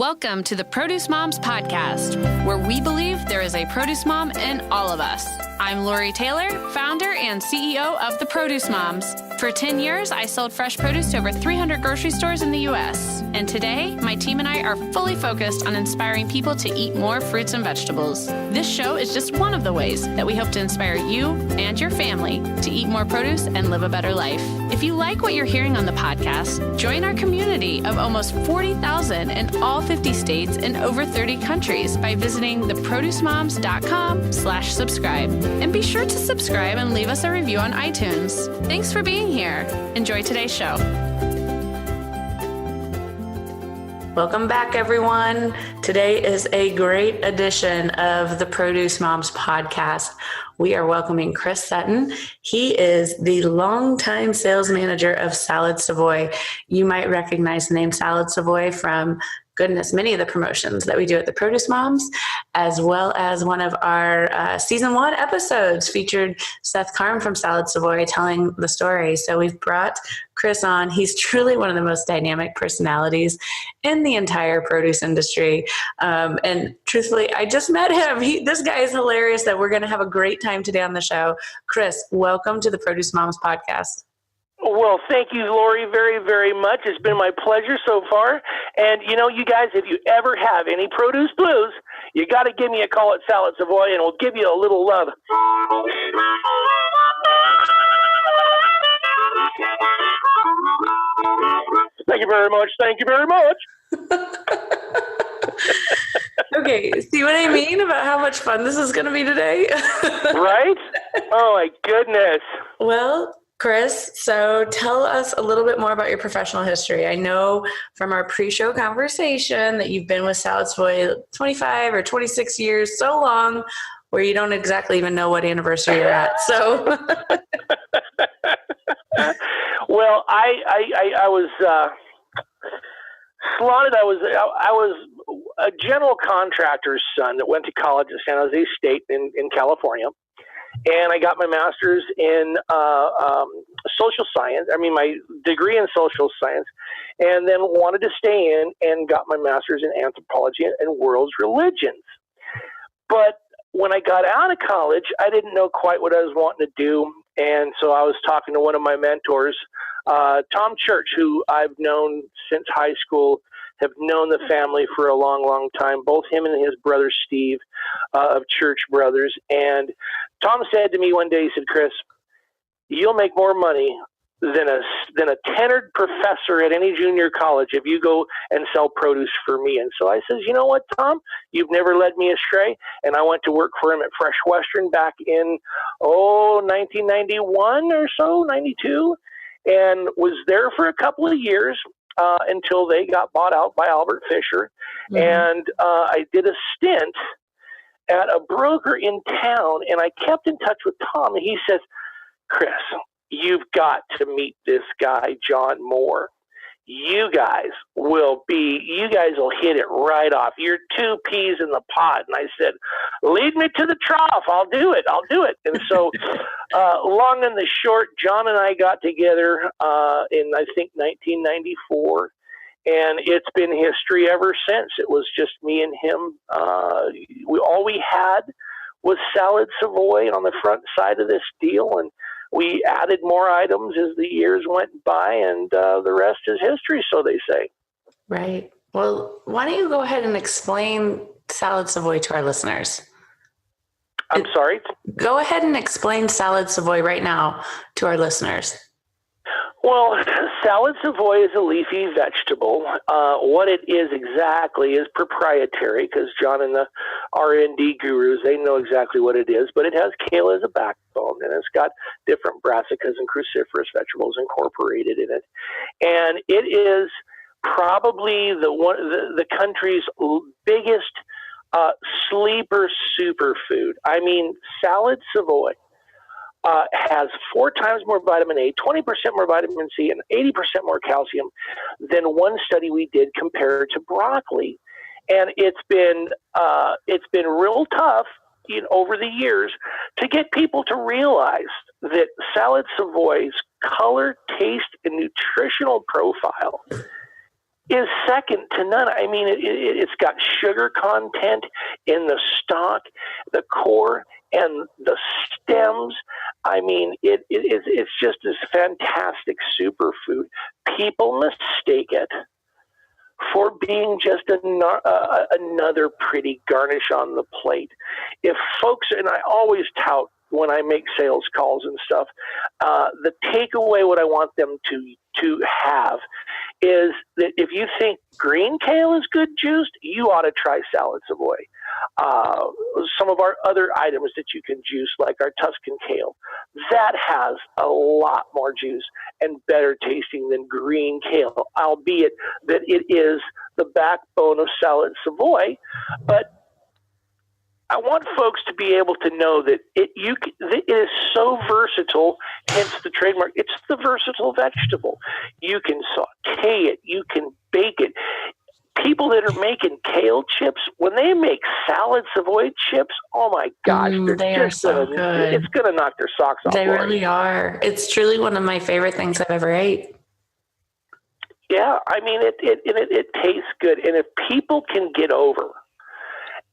Welcome to the Produce Moms Podcast, where we believe there is a produce mom in all of us. I'm Lori Taylor, founder and CEO of the Produce Moms. For 10 years, I sold fresh produce to over 300 grocery stores in the U.S. And today, my team and I are fully focused on inspiring people to eat more fruits and vegetables. This show is just one of the ways that we hope to inspire you and your family to eat more produce and live a better life. If you like what you're hearing on the podcast, join our community of almost 40,000 in all 50 states and over 30 countries by visiting theproducemoms.com/subscribe. And be sure to subscribe and leave us a review on iTunes. Thanks for being here. Enjoy today's show. Welcome back, everyone. Today is a great edition of the Produce Moms Podcast. We are welcoming Chris Sutton. He is the longtime sales manager of Salad Savoy. You might recognize the name Salad Savoy from many of the promotions that we do at the Produce Moms, as well as one of our season 1 episodes featured Seth Karm from Salad Savoy telling the story. So we've brought Chris on. He's truly one of the most dynamic personalities in the entire produce industry. And truthfully, I just met him. This guy is hilarious that we're going to have a great time today on the show. Chris, welcome to the Produce Moms Podcast. Well, thank you, Lori, very, very much. It's been my pleasure so far. And, you guys, if you ever have any produce blues, you got to give me a call at Salad Savoy, and we'll give you a little love. Thank you very much. Thank you very much. Okay, see what I mean about how much fun this is going to be today? Right? Oh, my goodness. Well, Chris, so tell us a little bit more about your professional history. I know from our pre-show conversation that you've been with Salad Savoy 25 or 26 years, so long, where you don't exactly even know what anniversary you're at. So, well, I was slotted. I was a general contractor's son that went to college at San Jose State in California. And I got my master's in social science. My degree in social science, and then wanted to stay in and got my master's in anthropology and world religions. But when I got out of college, I didn't know quite what I was wanting to do. And so I was talking to one of my mentors, Tom Church, who I've known since high school, have known the family for a long, long time, both him and his brother Steve of Church Brothers. And Tom said to me one day, he said, "Chris, you'll make more money than a tenured professor at any junior college if you go and sell produce for me." And so I says, "You know what, Tom? You've never led me astray." And I went to work for him at Fresh Western back in 1991 or so, 92, and was there for a couple of years. Until they got bought out by Albert Fisher. Mm-hmm. And I did a stint at a broker in town, and I kept in touch with Tom, and he says, "Chris, you've got to meet this guy, John Moore. You guys will hit it right off. You're 2 peas in the pod." And I said, "Lead me to the trough. I'll do it. And so long and the short, John and I got together in, I think, 1994. And it's been history ever since. It was just me and him. All we had was Salad Savoy on the front side of this deal. And we added more items as the years went by, and the rest is history, so they say. Right. Well, why don't you go ahead and explain Salad Savoy to our listeners? I'm sorry? Go ahead and explain Salad Savoy right now to our listeners. Well, Salad Savoy is a leafy vegetable. What it is exactly is proprietary, because John and the R&D gurus, they know exactly what it is. But it has kale as a backbone, and it's got different brassicas and cruciferous vegetables incorporated in it. And it is probably the country's biggest sleeper superfood. Salad Savoy has 4 times more vitamin A, 20% more vitamin C, and 80% more calcium than one study we did compared to broccoli. And it's been real tough over the years to get people to realize that Salad Savoy's color, taste, and nutritional profile is second to none. I mean, it's got sugar content in the stalk, the core, and the stems. I mean, it's just this fantastic superfood. People mistake it for being just another pretty garnish on the plate. If folks, and I always tout when I make sales calls and stuff, the takeaway, what I want them to have is that if you think green kale is good juiced, you ought to try Salad Savoy. Some of our other items that you can juice, like our Tuscan kale, that has a lot more juice and better tasting than green kale, albeit that it is the backbone of Salad Savoy. But I want folks to be able to know that it is so versatile, hence the trademark. It's the versatile vegetable. You can saute it. You can bake it. People that are making kale chips, when they make Salad Savoy chips, oh my gosh, they are so good. It's going to knock their socks off. They really are. It's truly one of my favorite things I've ever ate. Yeah, I mean, it tastes good. And if people can get over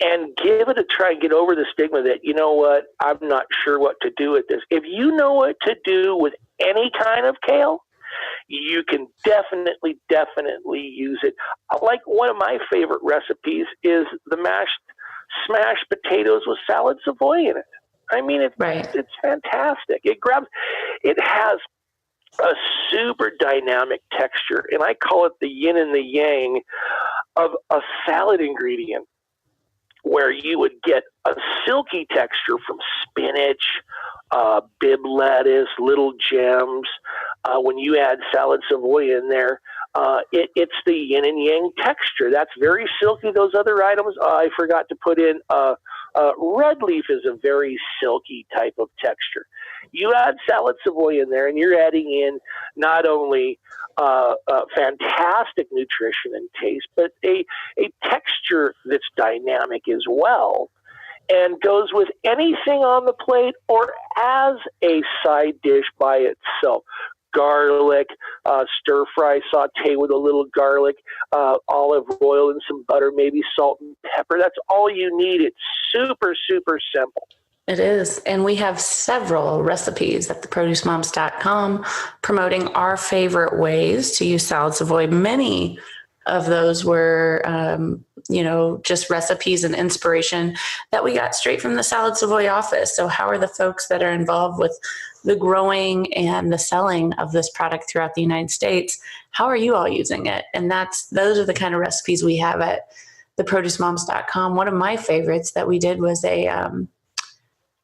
and give it a try and get over the stigma that, you know what, I'm not sure what to do with this. If you know what to do with any kind of kale, you can definitely use it. Like one of my favorite recipes is the smashed potatoes with Salad Savoy in it. I mean, it's fantastic. It has a super dynamic texture, and I call it the yin and the yang of a salad ingredient, where you would get a silky texture from spinach, Bib lettuce, little gems. When you add Salad Savoy in there, it's the yin and yang texture. That's very silky. Those other items, I forgot to put in. Red leaf is a very silky type of texture. You add Salad Savoy in there, and you're adding in not only fantastic nutrition and taste, but a texture that's dynamic as well, and goes with anything on the plate or as a side dish by itself. Garlic, stir fry, saute with a little garlic, olive oil and some butter, maybe salt and pepper. That's all you need. It's super, super simple. It is. And we have several recipes at theproducemoms.com promoting our favorite ways to use Salad Savoy. Many of those were, just recipes and inspiration that we got straight from the Salad Savoy office. So how are the folks that are involved with the growing and the selling of this product throughout the United States, how are you all using it? And those are the kind of recipes we have at theproducemoms.com. One of my favorites that we did was a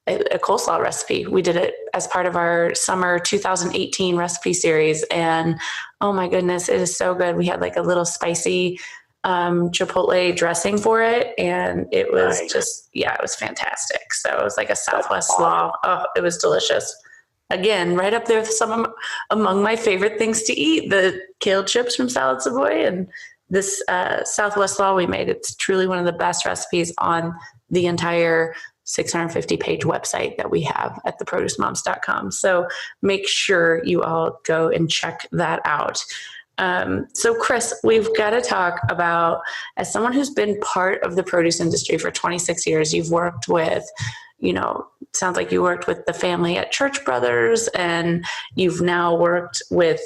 coleslaw recipe. We did it as part of our summer 2018 recipe series. And oh my goodness, it is so good. We had like a little spicy chipotle dressing for it. And it was it was fantastic. So it was like a Southwest slaw. Oh, it was delicious. Again, right up there with among my favorite things to eat, the kale chips from Salad Savoy and this Southwest slaw we made. It's truly one of the best recipes on the entire 650-page website that we have at theproducemoms.com. So make sure you all go and check that out. So Chris, we've got to talk about, as someone who's been part of the produce industry for 26 years, you've worked with, sounds like you worked with the family at Church Brothers, and you've now worked with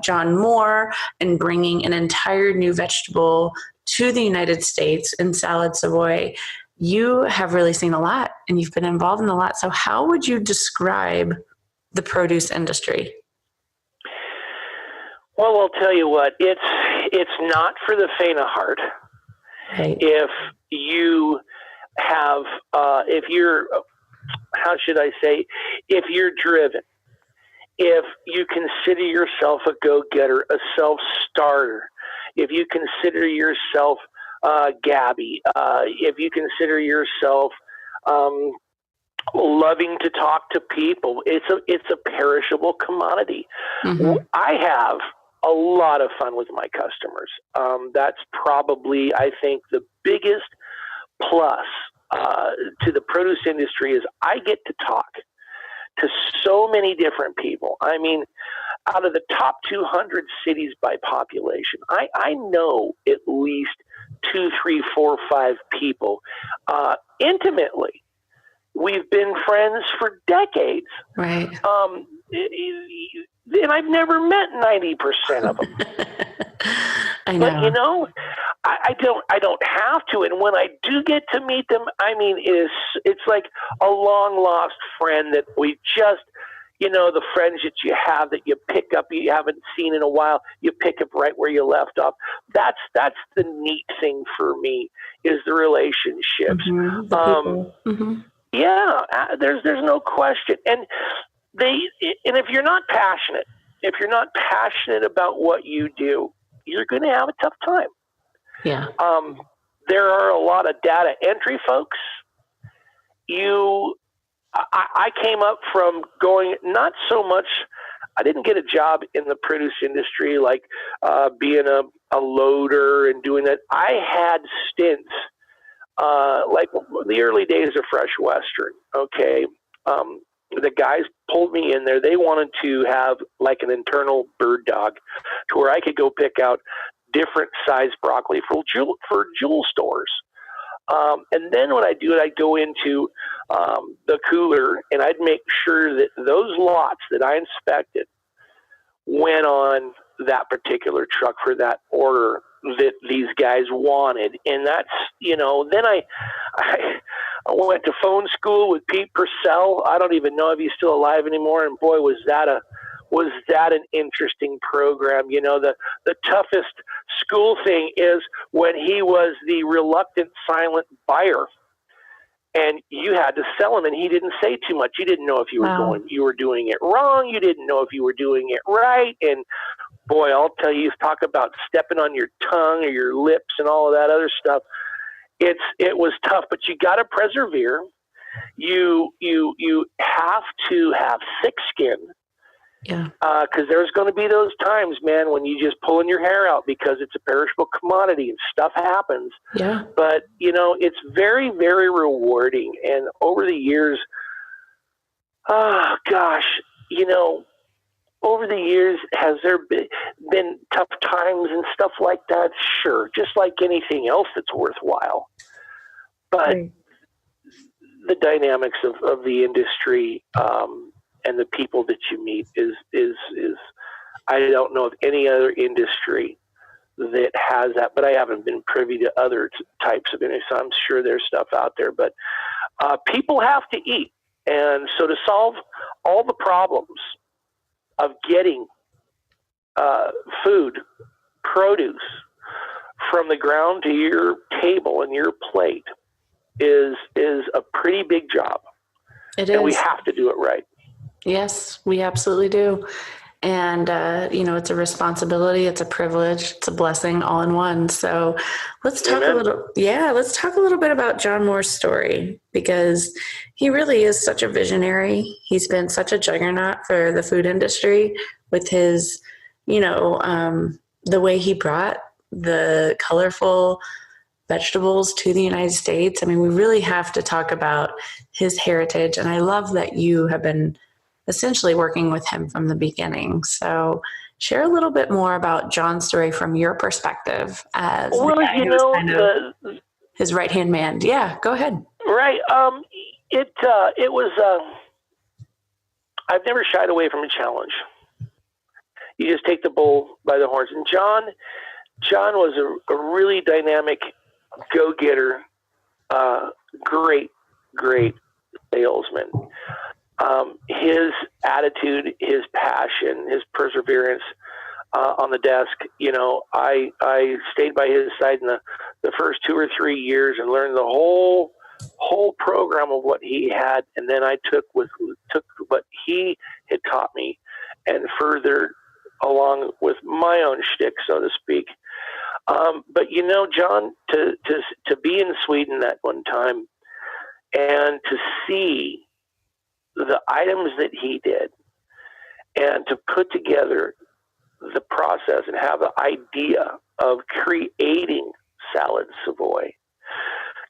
John Moore and bringing an entire new vegetable to the United States in Salad Savoy. You have really seen a lot and you've been involved in a lot. So how would you describe the produce industry? Well, I'll tell you what, it's not for the faint of heart. Right. If you have, if you're driven, if you consider yourself a go-getter, a self-starter, if you consider yourself Gabby, if you consider yourself loving to talk to people, it's a perishable commodity. Mm-hmm. I have a lot of fun with my customers. That's probably, I think, the biggest plus to the produce industry is I get to talk to so many different people. I mean, out of the top 200 cities by population, I know at least 2, 3, 4, 5 people intimately. We've been friends for decades. Right. And I've never met 90% of them. I know. But you know, I don't have to. And when I do get to meet them, I mean, it's like a long lost friend that we just, you know, the friends that you have that you pick up, you haven't seen in a while, you pick up right where you left off. That's the neat thing for me, is the relationships. Mm-hmm. The people. Mm-hmm. Yeah, there's no question. And if you're not passionate about what you do, you're going to have a tough time. Yeah. There are a lot of data entry folks. I came up from going, not so much, I didn't get a job in the produce industry, like being a loader and doing that. I had stints, like the early days of Fresh Western, okay? The guys pulled me in there. They wanted to have like an internal bird dog to where I could go pick out different size broccoli for jewel stores. And then what I'd do, I'd go into the cooler and I'd make sure that those lots that I inspected went on that particular truck for that order that these guys wanted. And that's, you know, then I went to phone school with Pete Purcell. I don't even know if he's still alive anymore. And boy, was that an interesting program. You know, the toughest school thing is when he was the reluctant silent buyer, and you had to sell him, and he didn't say too much. You didn't know if you were doing it wrong. You didn't know if you were doing it right. And boy, I'll tell you, talk about stepping on your tongue or your lips and all of that other stuff. It was tough, but you got to persevere. You have to have thick skin. Yeah. Because there's going to be those times, man, when you just pulling your hair out because it's a perishable commodity and stuff happens. Yeah. But, you know, it's very, very rewarding. And over the years, oh, gosh, you know, over the years, has there been tough times and stuff like that? Sure, just like anything else that's worthwhile. But the dynamics of the industry and the people that you meet is I don't know of any other industry that has that, but I haven't been privy to other types of industry, so I'm sure there's stuff out there. But people have to eat, and so to solve all the problems of getting food, produce from the ground to your table and your plate is a pretty big job. It and is. We have to do it right. Yes, we absolutely do. And, you know, it's a responsibility, it's a privilege, it's a blessing all in one. So let's talk let's talk a little bit about John Moore's story, because he really is such a visionary. He's been such a juggernaut for the food industry with his, you know, the way he brought the colorful vegetables to the United States. I mean, we really have to talk about his heritage. And I love that you have been essentially working with him from the beginning. So share a little bit more about John's story from your perspective as his right-hand man. Yeah, go ahead. Right. It was, I've never shied away from a challenge. You just take the bull by the horns. And John was a really dynamic go-getter, great salesman. His attitude, his passion, his perseverance on the desk. You know, I stayed by his side in the first 2 or 3 years and learned the whole program of what he had, and then I took what he had taught me and further along with my own shtick, so to speak. But you know, John, to be in Sweden that one time and to see the items that he did and to put together the process and have the idea of creating Salad Savoy,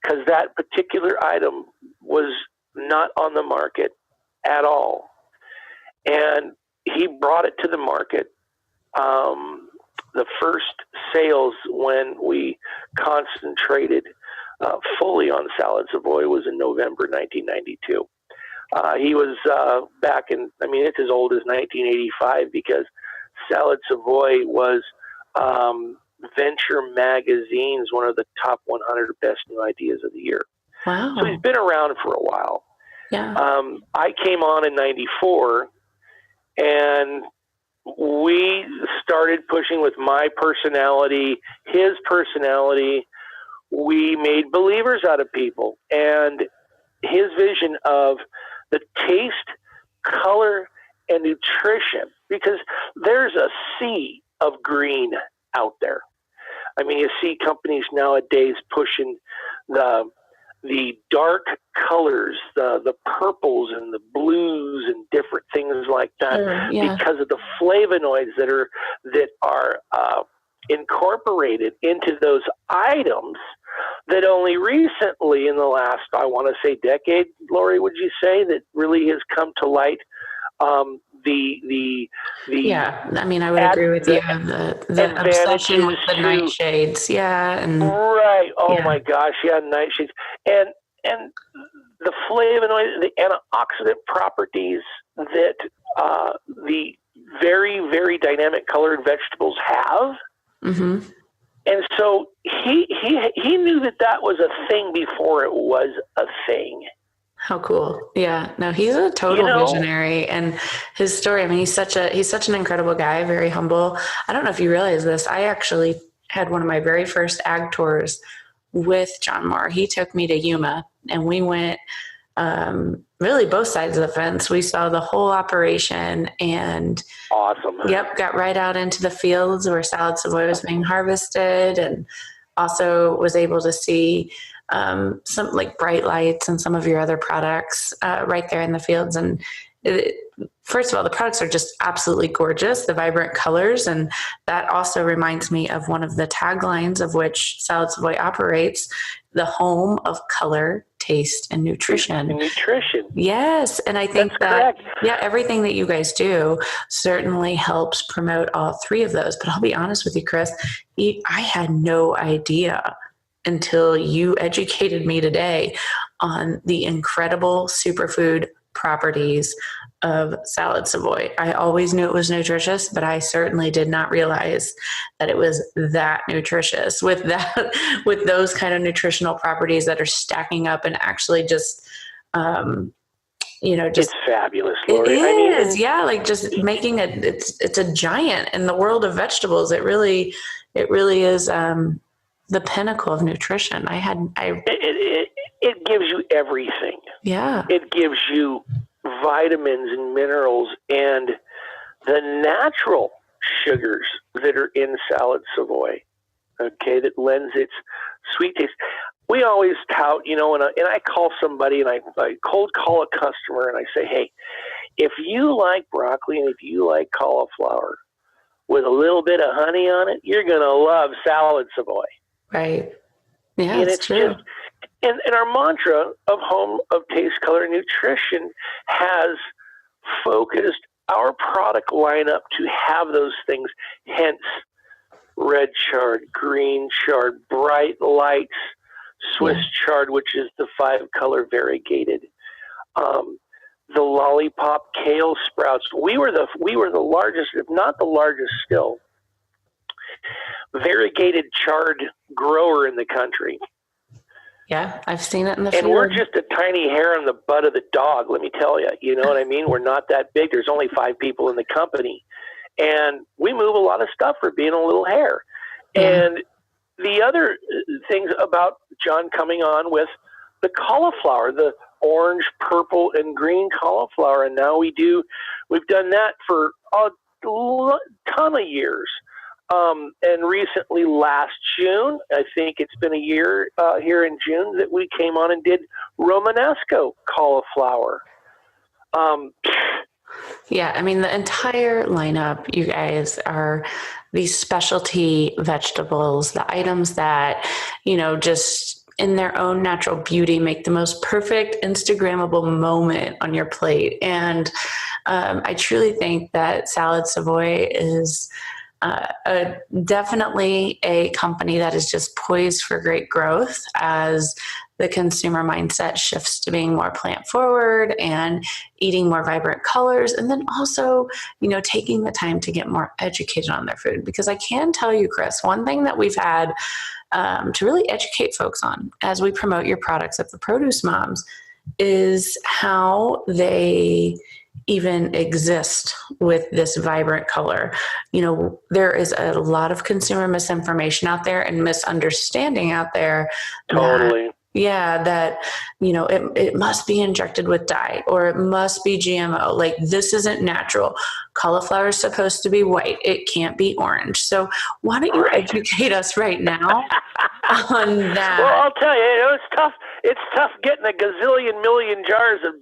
because that particular item was not on the market at all. And he brought it to the market. The first sales when we concentrated fully on Salad Savoy was in November 1992. He was back in, I mean, it's as old as 1985 because Salad Savoy was Venture Magazine's one of the top 100 best new ideas of the year. Wow. So he's been around for a while. Yeah. I came on in 94 and we started pushing with my personality, his personality. We made believers out of people, and his vision of the taste, color, and nutrition, because there's a sea of green out there. I mean, you see companies nowadays pushing the dark colors, the purples and the blues and different things like that, because of the flavonoids that are incorporated into those items that only recently in the last, I want to say decade, Lori, would you say, that really has come to light? Yeah, I mean, I would agree with you. The obsession with the nightshades, and right. Oh my gosh, nightshades, and the flavonoid, the antioxidant properties that the very, very dynamic colored vegetables have. Mm-hmm. And so he knew that was a thing before it was a thing. How cool. Yeah. No, he's a total visionary, and his story, I mean, he's such an incredible guy, very humble. I don't know if you realize this. I actually had one of my very first ag tours with John Moore. He took me to Yuma, and we went really both sides of the fence. We saw the whole operation, and awesome. Yep. Got right out into the fields where Salad Savoy was being harvested, and also was able to see some like bright lights and some of your other products right there in the fields. And first of all, the products are just absolutely gorgeous, the vibrant colors. And that also reminds me of one of the taglines of which Salad Savoy operates, the home of color, taste, and nutrition. Nutrition. Yes. And I think that's correct. Everything that you guys do certainly helps promote all three of those. But I'll be honest with you, Chris, I had no idea until you educated me today on the incredible superfood properties of Salad Savoy. I always knew it was nutritious, but I certainly did not realize that it was that nutritious with those kind of nutritional properties that are stacking up and actually just, it's fabulous, Lori. It is. Like just making it's a giant in the world of vegetables. It really is, the pinnacle of nutrition. It gives you everything. Yeah. It gives you vitamins and minerals and the natural sugars that are in Salad Savoy, okay, that lends its sweet taste. We always tout, and I call somebody and I cold call a customer and I say, hey, if you like broccoli and if you like cauliflower with a little bit of honey on it, you're going to love Salad Savoy. Right. Yeah, and it's true. And our mantra of Home of Taste, Color, and Nutrition has focused our product lineup to have those things, hence red chard, green chard, bright lights, Swiss chard, which is the 5-color variegated, the lollipop kale sprouts. We were the largest, if not the largest still, variegated chard grower in the country. Yeah, I've seen it in the field. And we're just a tiny hair on the butt of the dog, let me tell you. You know what I mean? We're not that big. There's only 5 people in the company. And we move a lot of stuff for being a little hair. Yeah. And the other things about John coming on with the cauliflower, the orange, purple, and green cauliflower. And now we've done that for a ton of years. And recently, last June, I think it's been a year here in June, that we came on and did Romanesco cauliflower. Yeah, I mean, the entire lineup, you guys, are these specialty vegetables, the items that, just in their own natural beauty make the most perfect Instagrammable moment on your plate. And I truly think that Salad Savoy is definitely a company that is just poised for great growth as the consumer mindset shifts to being more plant forward and eating more vibrant colors. And then also, taking the time to get more educated on their food. Because I can tell you, Chris, one thing that we've had to really educate folks on as we promote your products at the Produce Moms is how they even exist with this vibrant color. There is a lot of consumer misinformation out there and misunderstanding out there. Totally. That it must be injected with dye or it must be GMO. Like, this isn't natural. Cauliflower is supposed to be white. It can't be orange. So why don't you educate us right now on that? Well, I'll tell you, it's tough. It's tough getting a gazillion million jars of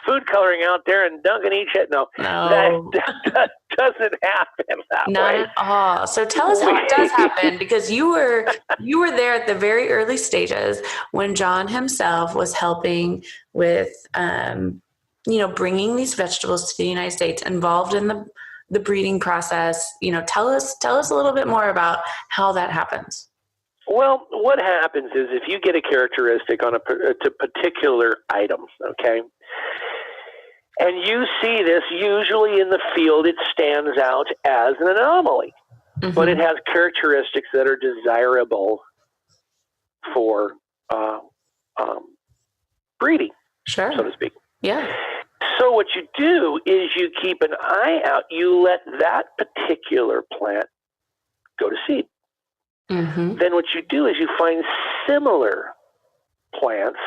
food coloring out there and dunking each head. No. That doesn't happen that Not way. At all. So tell us how it does happen, because you were there at the very early stages when John himself was helping with, bringing these vegetables to the United States, involved in the breeding process. Tell us a little bit more about how that happens. Well, what happens is if you get a characteristic on a particular item, okay, and you see this usually in the field, it stands out as an anomaly, but it has characteristics that are desirable for breeding, so to speak. Yeah. So what you do is you keep an eye out. You let that particular plant go to seed. Then what you do is you find similar plants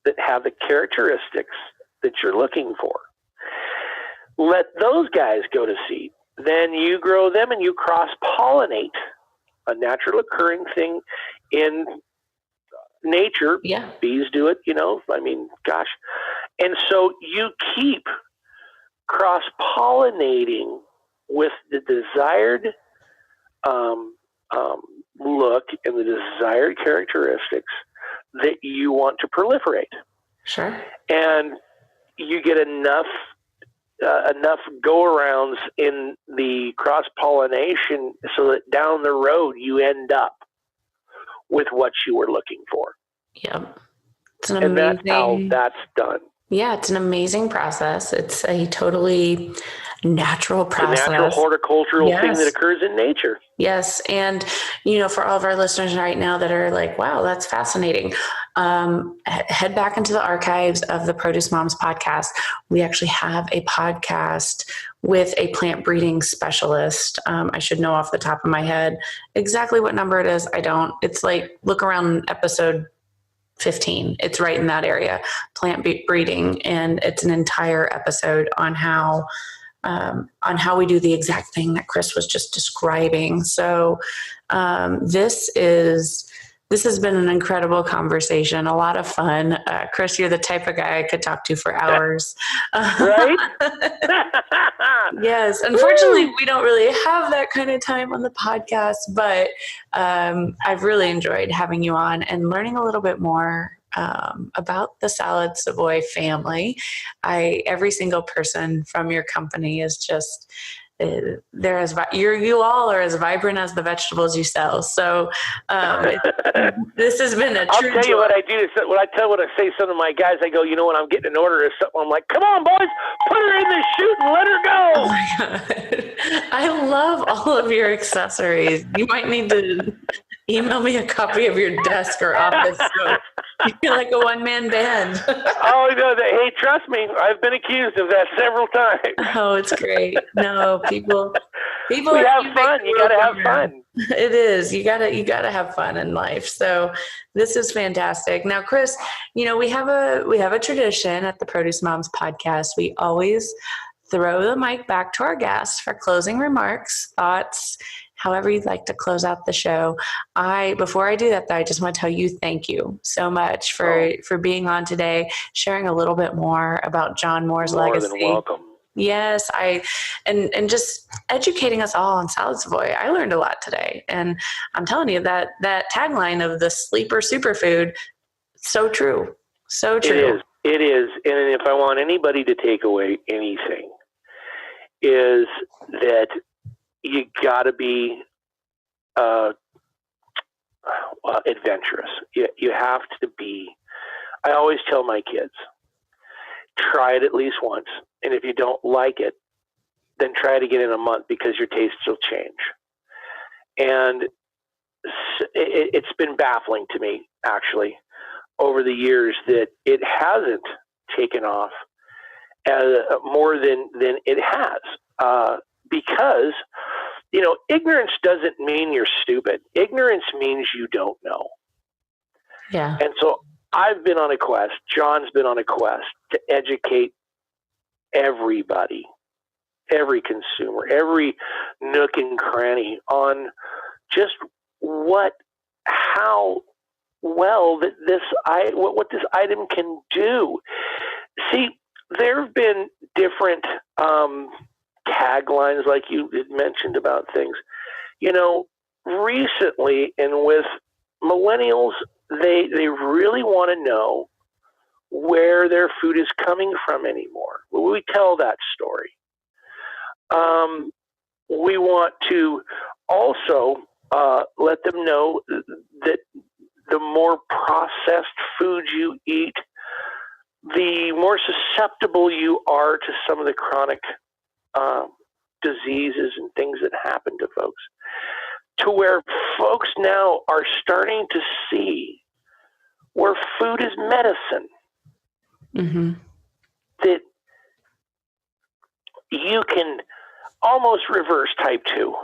that have the characteristics that you're looking for. Let those guys go to seed. Then you grow them and you cross-pollinate, a natural occurring thing in nature. Yeah. Bees do it, gosh. And so you keep cross-pollinating with the desired look and the desired characteristics that you want to proliferate. Sure. And you get enough go-arounds in the cross-pollination so that down the road you end up with what you were looking for. Yep. It's an amazing, and that's how that's done. Yeah, it's an amazing process. It's a totally natural process. It's a natural horticultural thing that occurs in nature. Yes. And, for all of our listeners right now that are like, wow, that's fascinating. Head back into the archives of the Produce Moms podcast. We actually have a podcast with a plant breeding specialist. I should know off the top of my head exactly what number it is. I don't. It's like, look around episode 15. It's right in that area, plant breeding. And it's an entire episode on how we do the exact thing that Chris was just describing. So this has been an incredible conversation, a lot of fun. Chris, you're the type of guy I could talk to for hours. Right? Yes. Unfortunately, we don't really have that kind of time on the podcast, but I've really enjoyed having you on and learning a little bit more about the Salad Savoy family. Every single person from your company is just you all are as vibrant as the vegetables you sell. So this has been a true I'll tell you what I do is when I say some of my guys, I go, when I'm getting an order or something, I'm like, come on, boys, put her in the chute and let her go. Oh my God. I love all of your accessories. You might need to email me a copy of your desk or office. So you're like a one-man band. Oh, no, hey, trust me, I've been accused of that several times. Oh, it's great. No, people we have fun. You got to have fun. It is. You got to have fun in life. So this is fantastic. Now, Chris, we have a tradition at the Produce Moms podcast. We always throw the mic back to our guests for closing remarks, thoughts, however you'd like to close out the show. Before I do that, though, I just want to tell you thank you so much for being on today, sharing a little bit more about John Moore's legacy. More than welcome. Yes, and just educating us all on Salad Savoy. I learned a lot today, and I'm telling you that tagline of the sleeper superfood, so true, so true. It is, and if I want anybody to take away anything is that you got to be adventurous. You have to be. I always tell my kids, try it at least once, and if you don't like it, then try it again in a month, because your tastes will change. And it's been baffling to me, actually, over the years, that it hasn't taken off more than it has, because ignorance doesn't mean you're stupid. Ignorance means you don't know. Yeah. And so I've been on a quest. John's been on a quest to educate everybody, every consumer, every nook and cranny on just how well what this item can do. See, there have been different taglines, like you had mentioned, about things. Recently, and with millennials, they really want to know where their food is coming from anymore. Well, we tell that story. We want to also let them know that the more processed foods you eat, the more susceptible you are to some of the chronic diseases and things that happen to folks, to where folks now are starting to see where food is medicine. Mm-hmm. That you can almost reverse type 2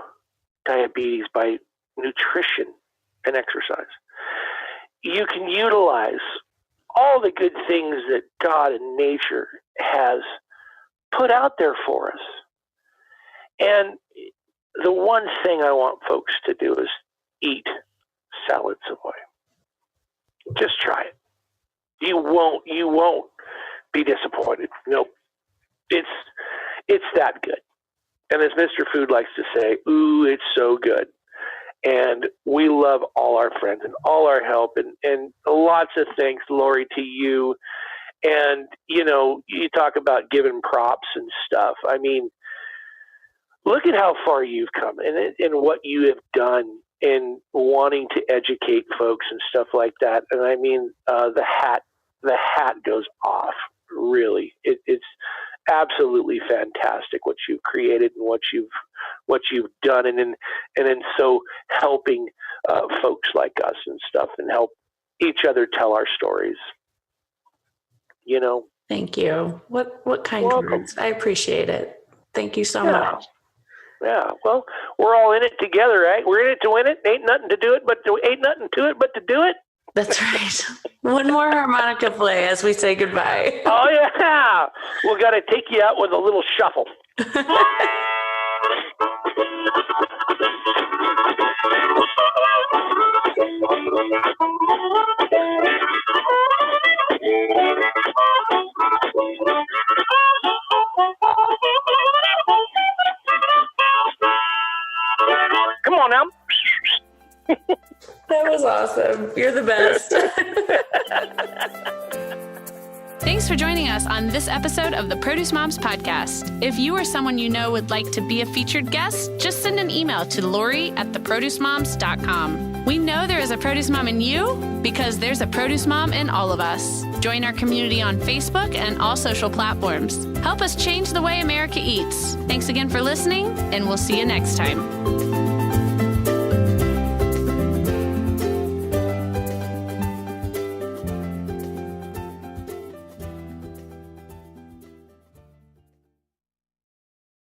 diabetes by nutrition and exercise. You can utilize all the good things that God and nature has put out there for us. And the one thing I want folks to do is eat Salad Savoy. Just try it. You won't be disappointed. Nope. It's that good. And as Mr. Food likes to say, ooh, it's so good. And we love all our friends and all our help, and lots of thanks, Lori, to you. And, you talk about giving props and stuff. I mean, look at how far you've come and what you have done in wanting to educate folks and stuff like that. And I mean, the hat goes off, really. It's absolutely fantastic what you've created and what you've done, and in so helping folks like us and stuff, and help each other tell our stories. Thank you. What kind words? I appreciate it. Thank you so much. Yeah. Well, we're all in it together, right? We're in it to win it. Ain't nothing to do it, ain't nothing to it but to do it. That's right. One more harmonica play as we say goodbye. Oh, yeah. We've got to take you out with a little shuffle. Come on now. That was awesome. You're the best. Thanks for joining us on this episode of the Produce Moms Podcast. If you or someone you know would like to be a featured guest, just send an email to lori@theproducemoms.com. We know there is a produce mom in you because there's a produce mom in all of us. Join our community on Facebook and all social platforms. Help us change the way America eats. Thanks again for listening, and we'll see you next time.